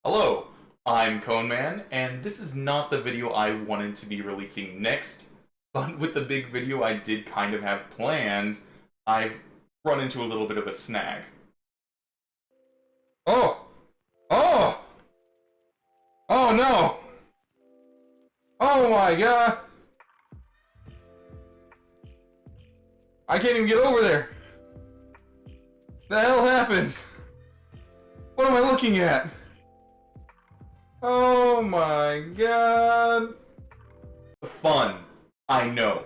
Hello, I'm Coneman, and this is not the video I wanted to be releasing next, but with the big video I did kind of have planned, I've run into a little bit of a snag. Oh! Oh! Oh no! Oh my god! I can't even get over there! The hell happened? What am I looking at? Oh my god! Fun, I know.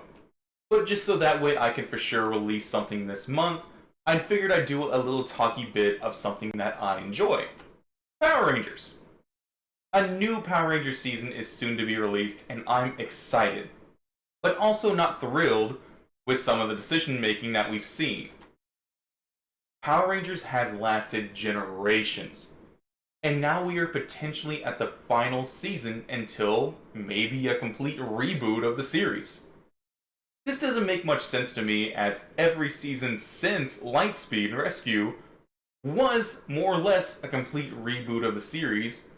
But just so that way I can for sure release something this month, I figured I'd do a little talky bit of something that I enjoy. Power Rangers. A new Power Rangers season is soon to be released, and I'm excited. But also not thrilled with some of the decision making that we've seen. Power Rangers has lasted generations, and now we are potentially at the final season until maybe a complete reboot of the series. This doesn't make much sense to me, as every season since Lightspeed Rescue was more or less a complete reboot of the series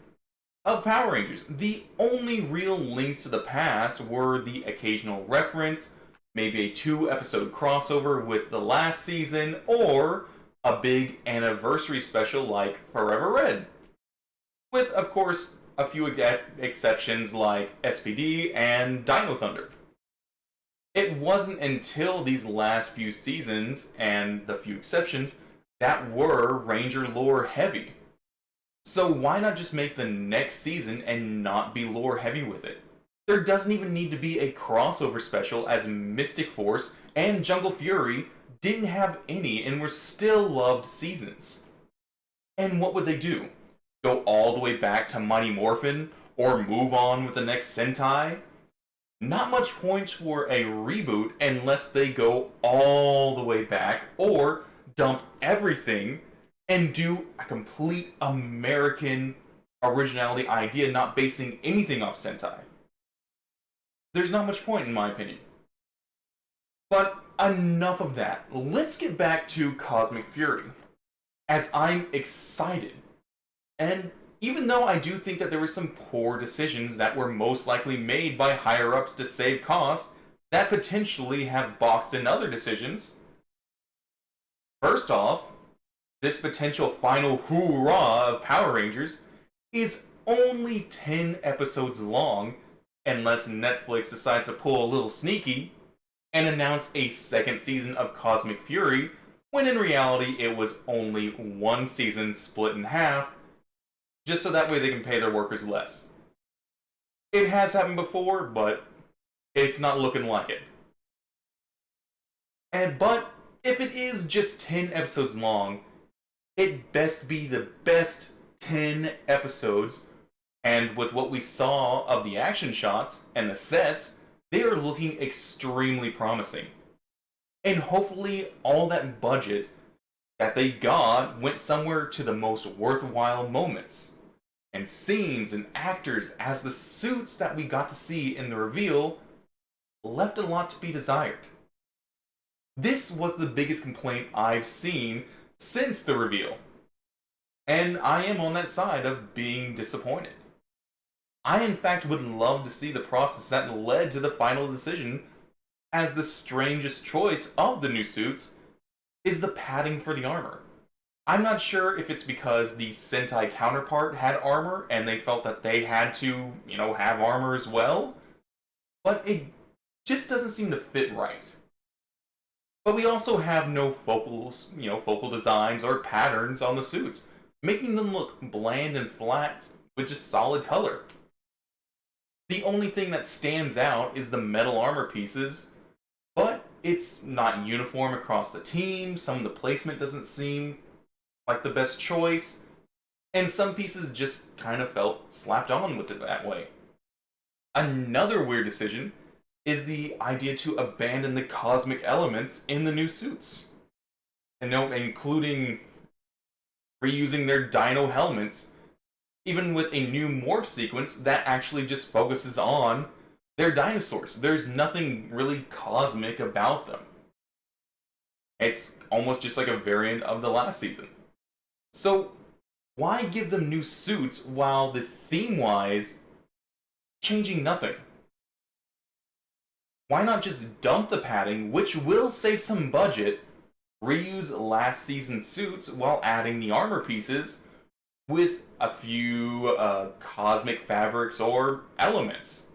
of Power Rangers. The only real links to the past were the occasional reference, maybe a 2-episode crossover with the last season, or a big anniversary special like Forever Red. With, of course, a few exceptions like SPD and Dino Thunder. It wasn't until these last few seasons, and the few exceptions, that were Ranger lore heavy. So why not just make the next season and not be lore heavy with it? There doesn't even need to be a crossover special, as Mystic Force and Jungle Fury didn't have any and were still loved seasons. And what would they do? Go all the way back to Mighty Morphin, or move on with the next Sentai? Not much point for a reboot unless they go all the way back, or dump everything and do a complete American originality idea, not basing anything off Sentai. There's not much point, in my opinion. But enough of that. Let's get back to Cosmic Fury, as I'm excited. And even though I do think that there were some poor decisions that were most likely made by higher-ups to save costs that potentially have boxed in other decisions. First off, this potential final hoorah of Power Rangers is only 10 episodes long, unless Netflix decides to pull a little sneaky and announce a second season of Cosmic Fury, when in reality it was only one season split in half, just so that way they can pay their workers less. It has happened before, but it's not looking like it. But if it is just 10 episodes long, it best be the best 10 episodes, and with what we saw of the action shots and the sets, they are looking extremely promising. And hopefully all that budget that they got went somewhere to the most worthwhile moments and scenes and actors, as the suits that we got to see in the reveal left a lot to be desired. This was the biggest complaint I've seen since the reveal, and I am on that side of being disappointed. I in fact would love to see the process that led to the final decision, as the strangest choice of the new suits is the padding for the armor. I'm not sure if it's because the Sentai counterpart had armor and they felt that they had to, have armor as well, but it just doesn't seem to fit right. But we also have no focal designs or patterns on the suits, making them look bland and flat with just solid color. The only thing that stands out is the metal armor pieces, but it's not uniform across the team. Some of the placement doesn't seem like the best choice, and some pieces just kind of felt slapped on with it that way. Another weird decision is the idea to abandon the cosmic elements in the new suits, and including reusing their dino helmets, even with a new morph sequence that actually just focuses on their dinosaurs. There's nothing really cosmic about them. It's almost just like a variant of the last season. So Why give them new suits while the theme-wise changing nothing? Why not just dump the padding, which will save some budget, reuse last season's suits while adding the armor pieces with a few cosmic fabrics or elements?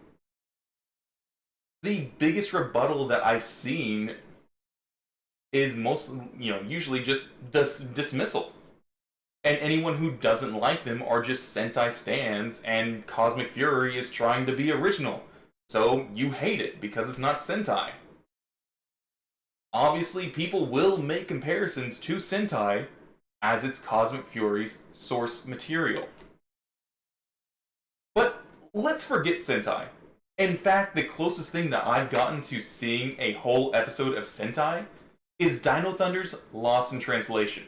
The biggest rebuttal that I've seen is usually just dismissal. And anyone who doesn't like them are just Sentai stans, and Cosmic Fury is trying to be original. So you hate it because it's not Sentai. Obviously, people will make comparisons to Sentai as it's Cosmic Fury's source material. But let's forget Sentai. In fact, the closest thing that I've gotten to seeing a whole episode of Sentai is Dino Thunder's Lost in Translation.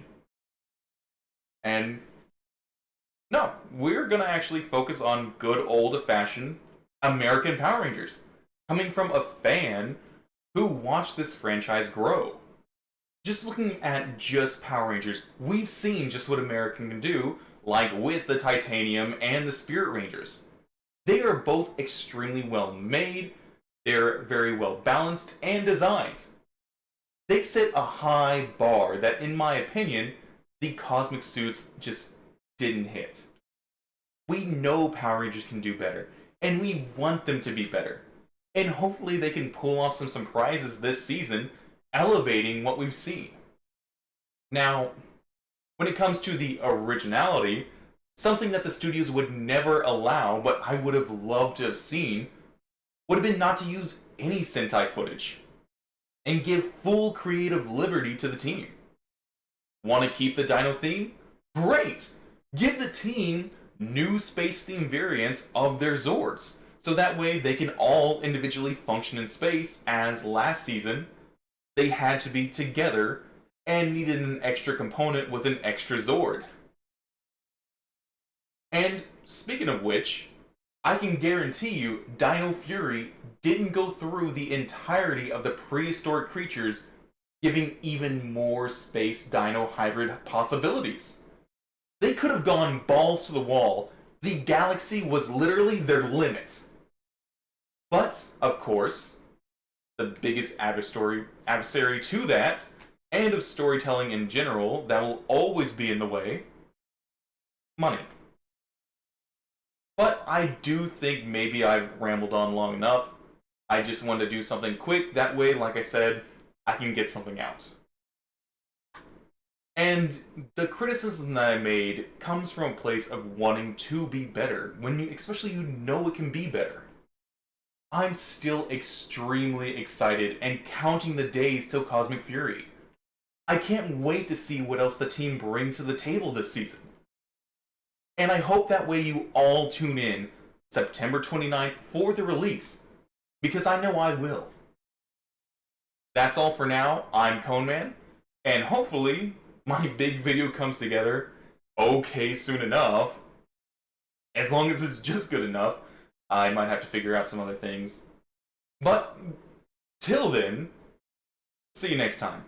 And no, we're gonna actually focus on good old-fashioned American Power Rangers, coming from a fan who watched this franchise grow. Just looking at just Power Rangers, we've seen just what America can do, like with the Titanium and the Spirit Rangers. They are both extremely well made, they're very well balanced and designed. They set a high bar that, in my opinion, the cosmic suits just didn't hit. We know Power Rangers can do better, and we want them to be better. And hopefully they can pull off some surprises this season, elevating what we've seen. Now, when it comes to the originality, something that the studios would never allow, but I would have loved to have seen, would have been not to use any Sentai footage, and give full creative liberty to the team. Want to keep the Dino theme? Great! Give the team new space theme variants of their Zords, so that way they can all individually function in space, as last season they had to be together and needed an extra component with an extra Zord. And speaking of which, I can guarantee you Dino Fury didn't go through the entirety of the prehistoric creatures, giving even more space dino hybrid possibilities. They could have gone balls to the wall. The galaxy was literally their limit. But, of course, the biggest adversary to that, and of storytelling in general, that will always be in the way: money. But I do think maybe I've rambled on long enough. I just wanted to do something quick, that way, like I said, I can get something out. And the criticism that I made comes from a place of wanting to be better, when especially you know it can be better. I'm still extremely excited and counting the days till Cosmic Fury. I can't wait to see what else the team brings to the table this season. And I hope that way you all tune in September 29th for the release, because I know I will. That's all for now. I'm Coneman, and hopefully my big video comes together okay soon enough. As long as it's just good enough. I might have to figure out some other things. But till then, see you next time.